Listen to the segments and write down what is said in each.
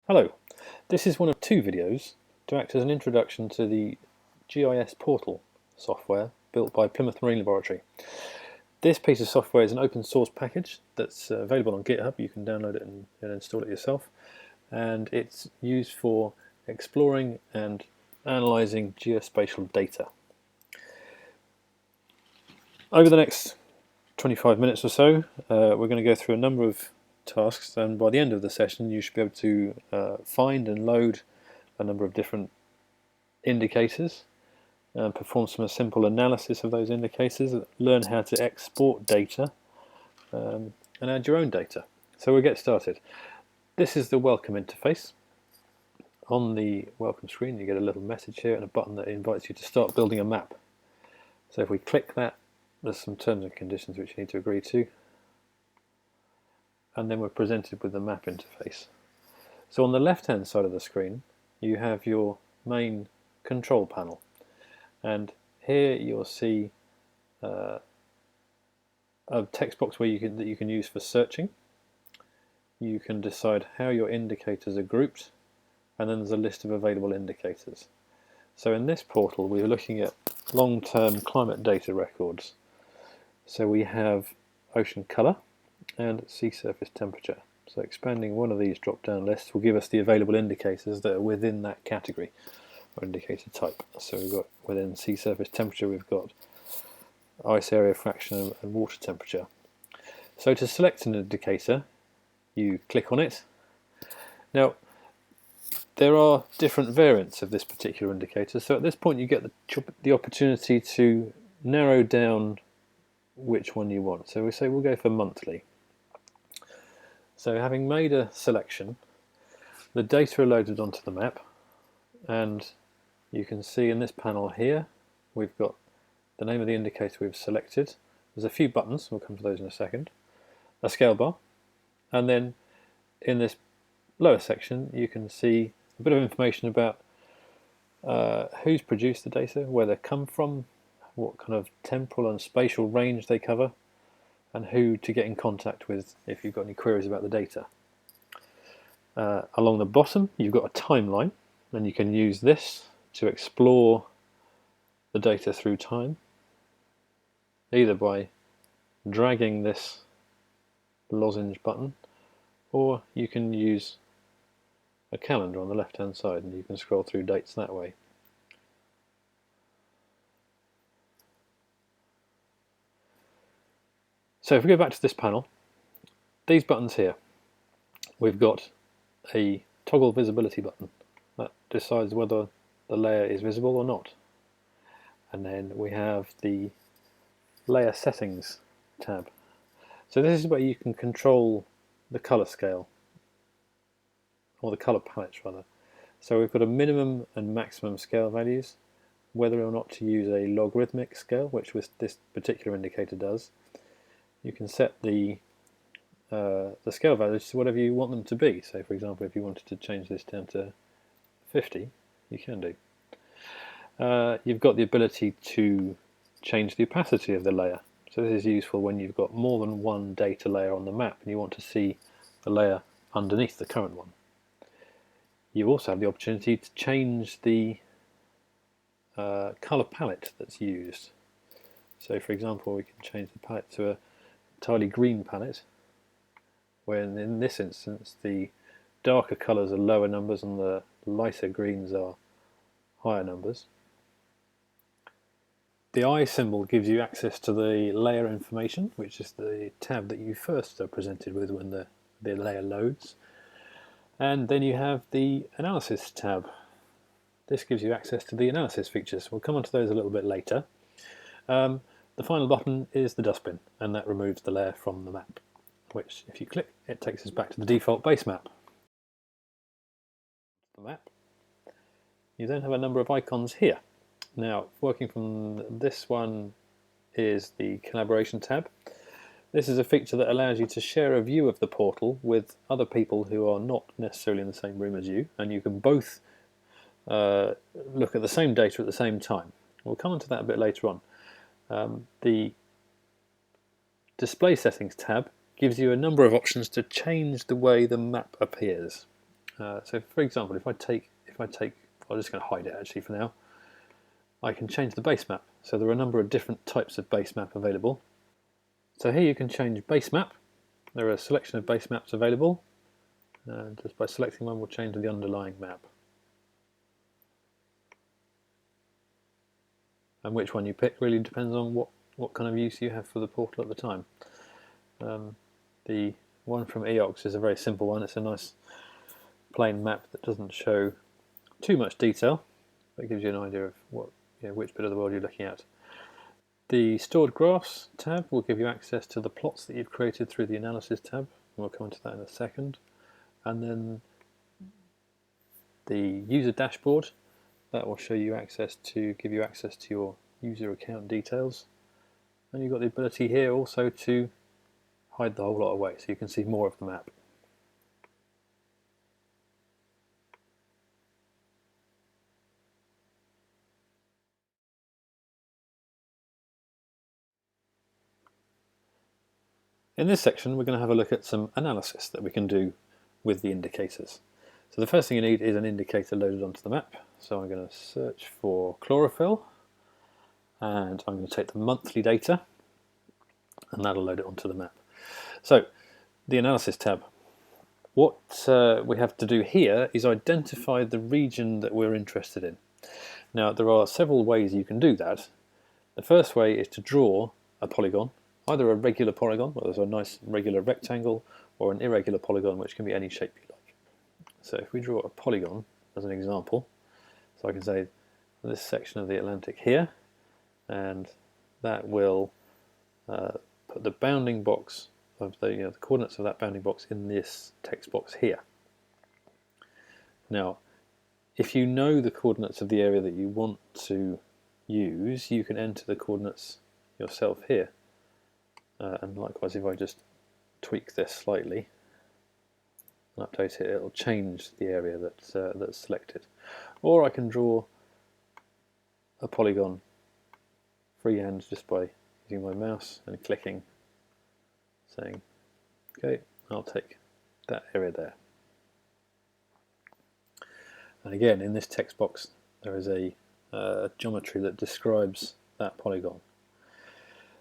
Hello, this is one of two videos to act as an introduction to the GISportal software built by Plymouth Marine Laboratory. This piece of software is an open source package that's available on GitHub. You can download it and install it yourself, and it's used for exploring and analysing geospatial data. Over the next 25 minutes or so, we're going to go through a number of tasks, and by the end of the session you should be able to find and load a number of different indicators, perform some simple analysis of those indicators, learn how to export data, and add your own data. So we'll get started. This is the welcome interface. On the welcome screen you get a little message here and a button that invites you to start building a map. So if we click that, there's some terms and conditions which you need to agree to, and then we're presented with the map interface. So on the left hand side of the screen you have your main control panel, and here you'll see a text box that you can use for searching. You can decide how your indicators are grouped, and then there's a list of available indicators. So in this portal we're looking at long-term climate data records. So we have ocean colour and sea surface temperature. So expanding one of these drop-down lists will give us the available indicators that are within that category or indicator type. So we've got within sea surface temperature, we've got ice area fraction and water temperature. So to select an indicator, you click on it. Now there are different variants of this particular indicator, so at this point you get the opportunity to narrow down which one you want. So we say we'll go for monthly. So having made a selection, the data are loaded onto the map, and you can see in this panel here we've got the name of the indicator we've selected. There's a few buttons, we'll come to those in a second, a scale bar, and then in this lower section you can see a bit of information about who's produced the data, where they come from, what kind of temporal and spatial range they cover, and who to get in contact with if you've got any queries about the data. Along the bottom you've got a timeline, and you can use this to explore the data through time, either by dragging this lozenge button, or you can use a calendar on the left hand side and you can scroll through dates that way. So if we go back to this panel, these buttons here, we've got a toggle visibility button that decides whether the layer is visible or not, and then we have the layer settings tab. So this is where you can control the color scale, or the color palettes rather. So we've got a minimum and maximum scale values, whether or not to use a logarithmic scale, which this particular indicator does. You can set the scale values to whatever you want them to be. So for example, if you wanted to change this down to 50, you can do. You've got the ability to change the opacity of the layer. So this is useful when you've got more than one data layer on the map and you want to see the layer underneath the current one. You also have the opportunity to change the colour palette that's used. So for example, we can change the palette to a entirely green palette, where in this instance the darker colours are lower numbers and the lighter greens are higher numbers. The eye symbol gives you access to the layer information, which is the tab that you first are presented with when the layer loads. And then you have the analysis tab. This gives you access to the analysis features. We'll come on to those a little bit later. The final button is the dustbin, and that removes the layer from the map, which if you click, it takes us back to the default base map. You then have a number of icons here. Now, working from this one is the collaboration tab. This is a feature that allows you to share a view of the portal with other people who are not necessarily in the same room as you, and you can both look at the same data at the same time. We'll come on to that a bit later on. The display settings tab gives you a number of options to change the way the map appears. So for example, if I take, I'm just going to hide it actually for now. I can change the base map. So there are a number of different types of base map available. So here you can change base map. There are a selection of base maps available. Just by selecting one, we'll change the underlying map. And which one you pick really depends on what kind of use you have for the portal at the time. The one from EOX is a very simple one. It's a nice plain map that doesn't show too much detail. That gives you an idea of which bit of the world you're looking at. The Stored Graphs tab will give you access to the plots that you've created through the Analysis tab, and we'll come to that in a second. And then the User Dashboard, that will give you access to your user account details. And you've got the ability here also to hide the whole lot away, so you can see more of the map. In this section, we're going to have a look at some analysis that we can do with the indicators. So the first thing you need is an indicator loaded onto the map. So I'm going to search for chlorophyll, and I'm going to take the monthly data, and that'll load it onto the map. So the Analysis tab. What we have to do here is identify the region that we're interested in. Now there are several ways you can do that. The first way is to draw a polygon, either a regular polygon, where there's a nice regular rectangle, or an irregular polygon, which can be any shape you like. So if we draw a polygon as an example, so I can say this section of the Atlantic here, and that will put the bounding box of the coordinates of that bounding box in this text box here. Now, if you know the coordinates of the area that you want to use, you can enter the coordinates yourself here. And likewise, if I just tweak this slightly and update it, it'll change the area that's selected. Or I can draw a polygon freehand just by using my mouse and clicking, saying, okay, I'll take that area there. And again, in this text box, there is a geometry that describes that polygon.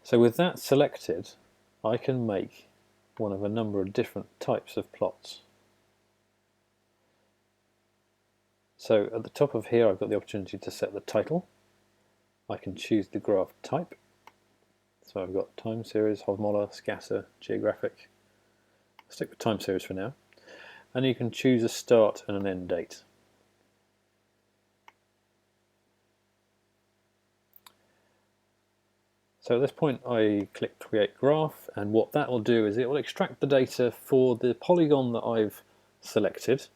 So with that selected, I can make one of a number of different types of plots. So at the top of here, I've got the opportunity to set the title. I can choose the graph type. So I've got time series, Hovmoller, scatter, geographic. I'll stick with time series for now. And you can choose a start and an end date. So at this point I click Create Graph, and what that will do is it will extract the data for the polygon that I've selected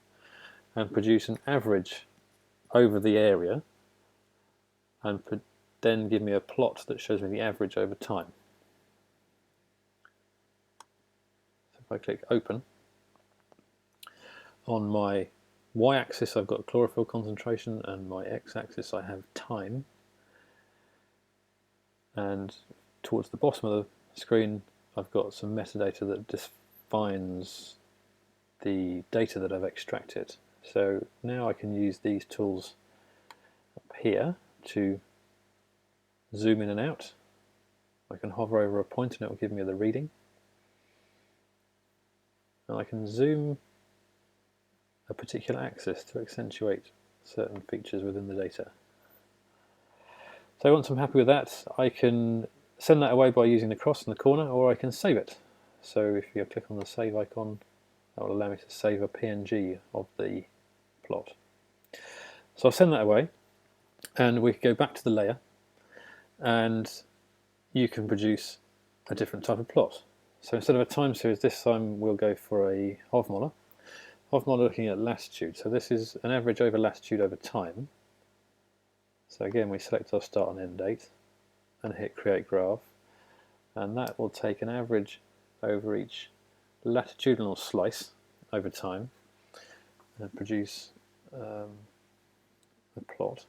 and produce an average over the area, and then give me a plot that shows me the average over time. So if I click Open, on my y-axis I've got chlorophyll concentration, and my x-axis I have time. And towards the bottom of the screen I've got some metadata that defines the data that I've extracted. So now I can use these tools up here to zoom in and out. I can hover over a point and it will give me the reading. And I can zoom a particular axis to accentuate certain features within the data. So once I'm happy with that, I can send that away by using the cross in the corner, or I can save it. So if you click on the save icon, that will allow me to save a PNG of the plot. So I'll send that away, and we can go back to the layer, and you can produce a different type of plot. So instead of a time series, this time we'll go for a Hovmoller. Hovmoller looking at latitude. So this is an average over latitude over time. So again, we select our start and end date and hit Create Graph, and that will take an average over each latitudinal slice over time and produce a plot.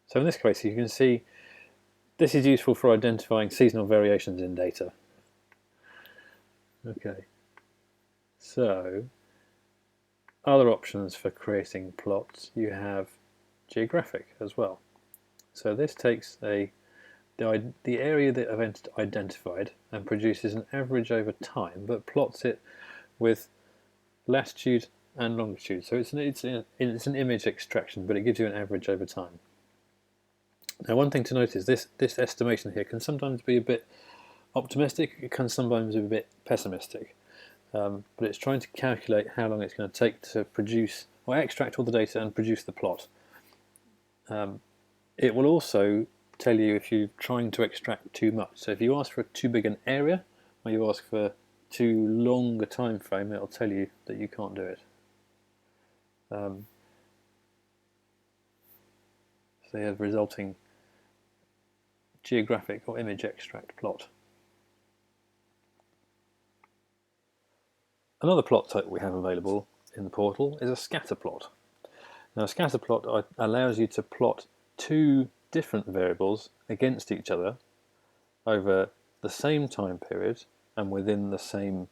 So in this case, you can see this is useful for identifying seasonal variations in data. Okay, so other options for creating plots, you have geographic as well. So this takes the area that I've identified and produces an average over time, but plots it with latitude and longitude. So it's an image extraction, but it gives you an average over time. Now, one thing to note is this estimation here can sometimes be a bit optimistic, it can sometimes be a bit pessimistic, but it's trying to calculate how long it's going to take to produce or extract all the data and produce the plot. It will also tell you if you're trying to extract too much. So if you ask for too big an area, or you ask for too long a time frame, it'll tell you that you can't do it. So you have resulting geographic or image extract plot. Another plot type we have available in the portal is a scatter plot. Now, a scatter plot allows you to plot two different variables against each other over the same time period and within the same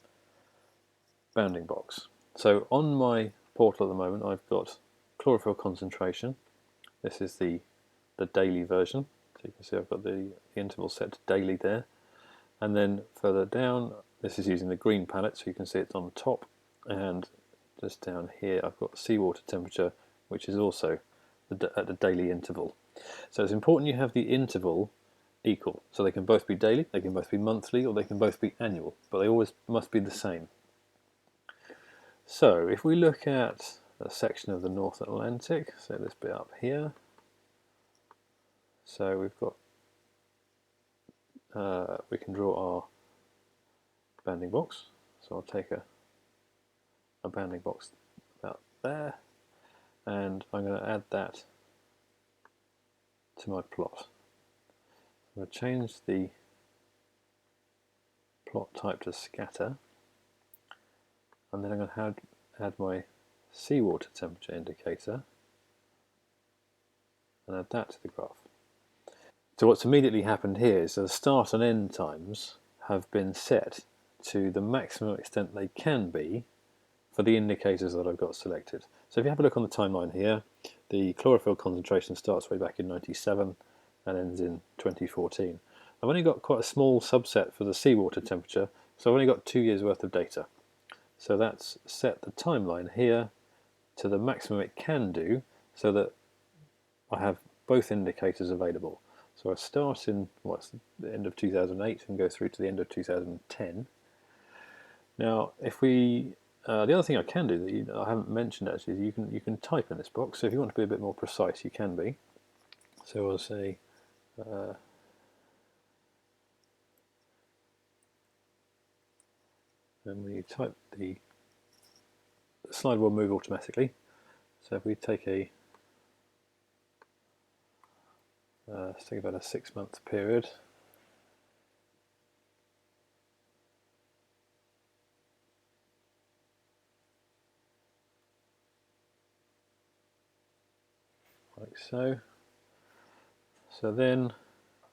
bounding box. So on my portal at the moment, I've got chlorophyll concentration. This is the daily version. So you can see I've got the interval set to daily there. And then further down, this is using the green palette, so you can see it's on the top. And just down here, I've got seawater temperature, which is also at the daily interval. So it's important you have the interval equal. So they can both be daily, they can both be monthly, or they can both be annual, but they always must be the same. So if we look at a section of the North Atlantic, so this bit up here, so we've got, we can draw our bounding box. So I'll take a bounding box about there, and I'm going to add that to my plot. I'm going to change the plot type to scatter, and then I'm going to add my seawater temperature indicator and add that to the graph. So what's immediately happened here is the start and end times have been set to the maximum extent they can be for the indicators that I've got selected. So if you have a look on the timeline here, the chlorophyll concentration starts way back in 97 and ends in 2014. I've only got quite a small subset for the seawater temperature, so I've only got 2 years worth of data. So that's set the timeline here to the maximum it can do so that I have both indicators available. So I start in the end of 2008 and go through to the end of 2010. Now, if we the other thing I can do that I haven't mentioned actually is you can type in this box. So if you want to be a bit more precise, you can be. So I'll say and when you type, the slide will move automatically. So if we take let's take about a 6-month period. Like so. So then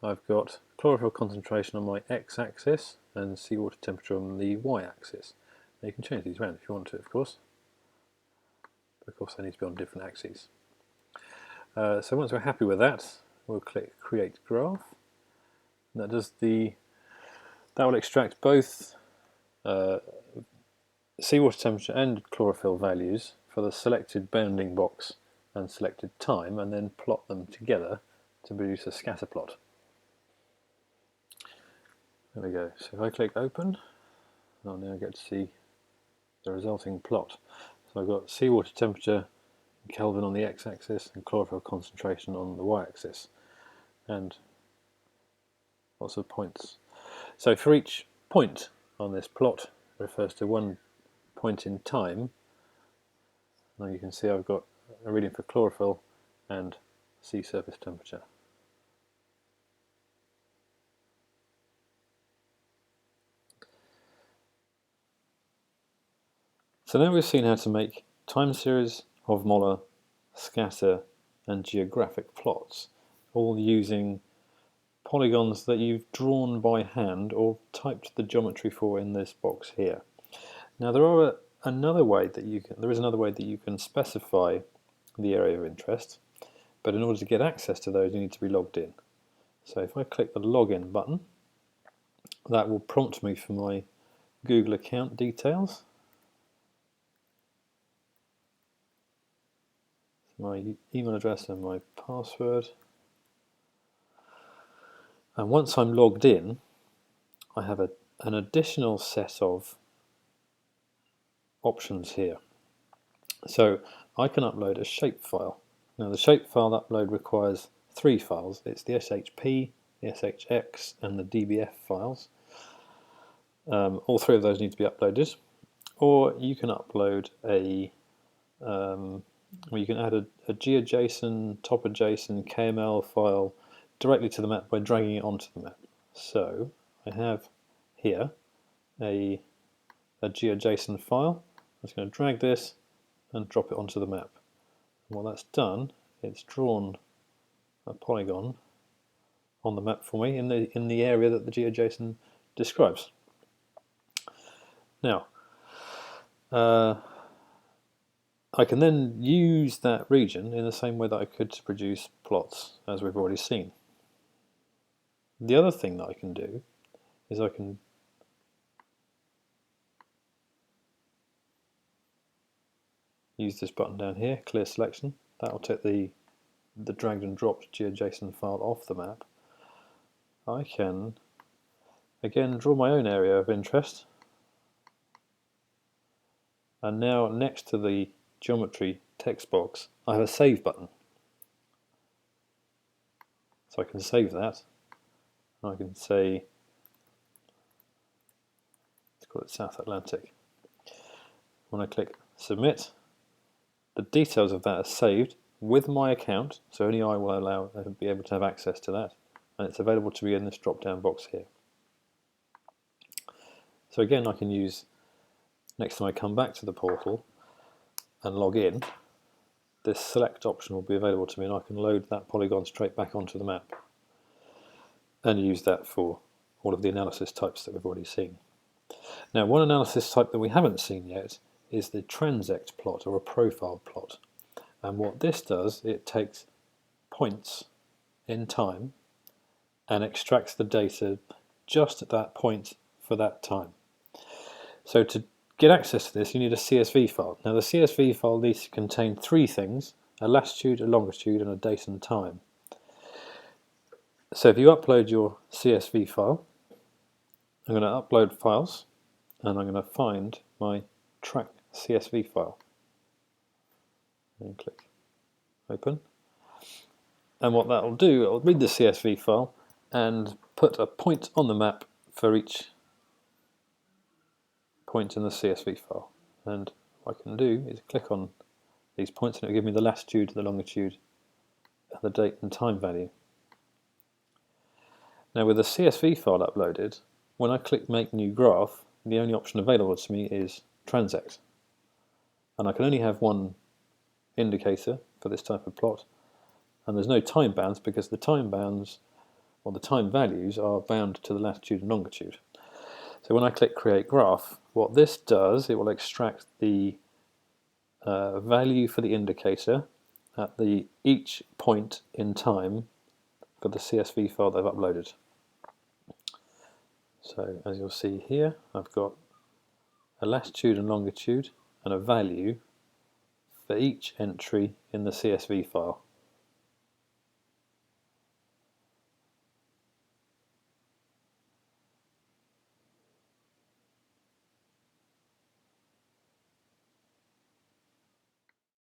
I've got chlorophyll concentration on my x-axis and seawater temperature on the y-axis. Now you can change these around if you want to, of course. But of course they need to be on different axes. So once we're happy with that, we'll click Create Graph. And that will extract both seawater temperature and chlorophyll values for the selected bounding box and selected time, and then plot them together to produce a scatter plot. There we go. So if I click Open, I'll now get to see the resulting plot. So I've got seawater temperature in Kelvin on the x-axis and chlorophyll concentration on the y-axis, and lots of points. So for each point on this plot refers to one point in time. Now you can see I've got a reading for chlorophyll and sea surface temperature. So now we've seen how to make time series, Hofmoller, scatter and geographic plots. all using polygons that you've drawn by hand or typed the geometry for in this box here. Now there is another way that you can specify the area of interest, but in order to get access to those you need to be logged in. So if I click the login button, that will prompt me for my Google account details. My email address and my password. And once I'm logged in, I have an additional set of options here. So I can upload a shapefile. Now the shapefile upload requires 3 files. It's the SHP, the SHX and the DBF files. All 3 of those need to be uploaded. Or you can upload you can add a GeoJSON, TopperJSON, KML file directly to the map by dragging it onto the map. So I have here a GeoJSON file. I'm just going to drag this and drop it onto the map. And what that's done, it's drawn a polygon on the map for me in the area that the GeoJSON describes. Now, I can then use that region in the same way that I could to produce plots, as we've already seen. The other thing that I can do is I can use this button down here, clear selection. That will take the dragged and dropped GeoJSON file off the map. I can again draw my own area of interest, and now next to the geometry text box I have a save button. So I can save that. I can say, let's call it South Atlantic. When I click submit, the details of that are saved with my account, so only I will be able to have access to that, and it's available to me in this drop down box here. So again, I can use, next time I come back to the portal and log in, this select option will be available to me, and I can load that polygon straight back onto the map and use that for all of the analysis types that we've already seen. Now, one analysis type that we haven't seen yet is the transect plot, or a profile plot. And what this does, it takes points in time and extracts the data just at that point for that time. So to get access to this, you need a CSV file. Now the CSV file needs to contain 3 things: a latitude, a longitude and a date and time. So if you upload your CSV file, I'm going to upload files, and I'm going to find my track CSV file. And click open. And what that will do, it will read the CSV file and put a point on the map for each point in the CSV file. And what I can do is click on these points and it will give me the latitude, the longitude, and the date and time value. Now with the CSV file uploaded, when I click Make New Graph, the only option available to me is Transect. And I can only have one indicator for this type of plot, and there's no time bounds because the time bounds, or the time values, are bound to the latitude and longitude. So when I click Create Graph, what this does, it will extract the value for the indicator at each point in time for the CSV file they've uploaded. So as you'll see here, I've got a latitude and longitude and a value for each entry in the CSV file.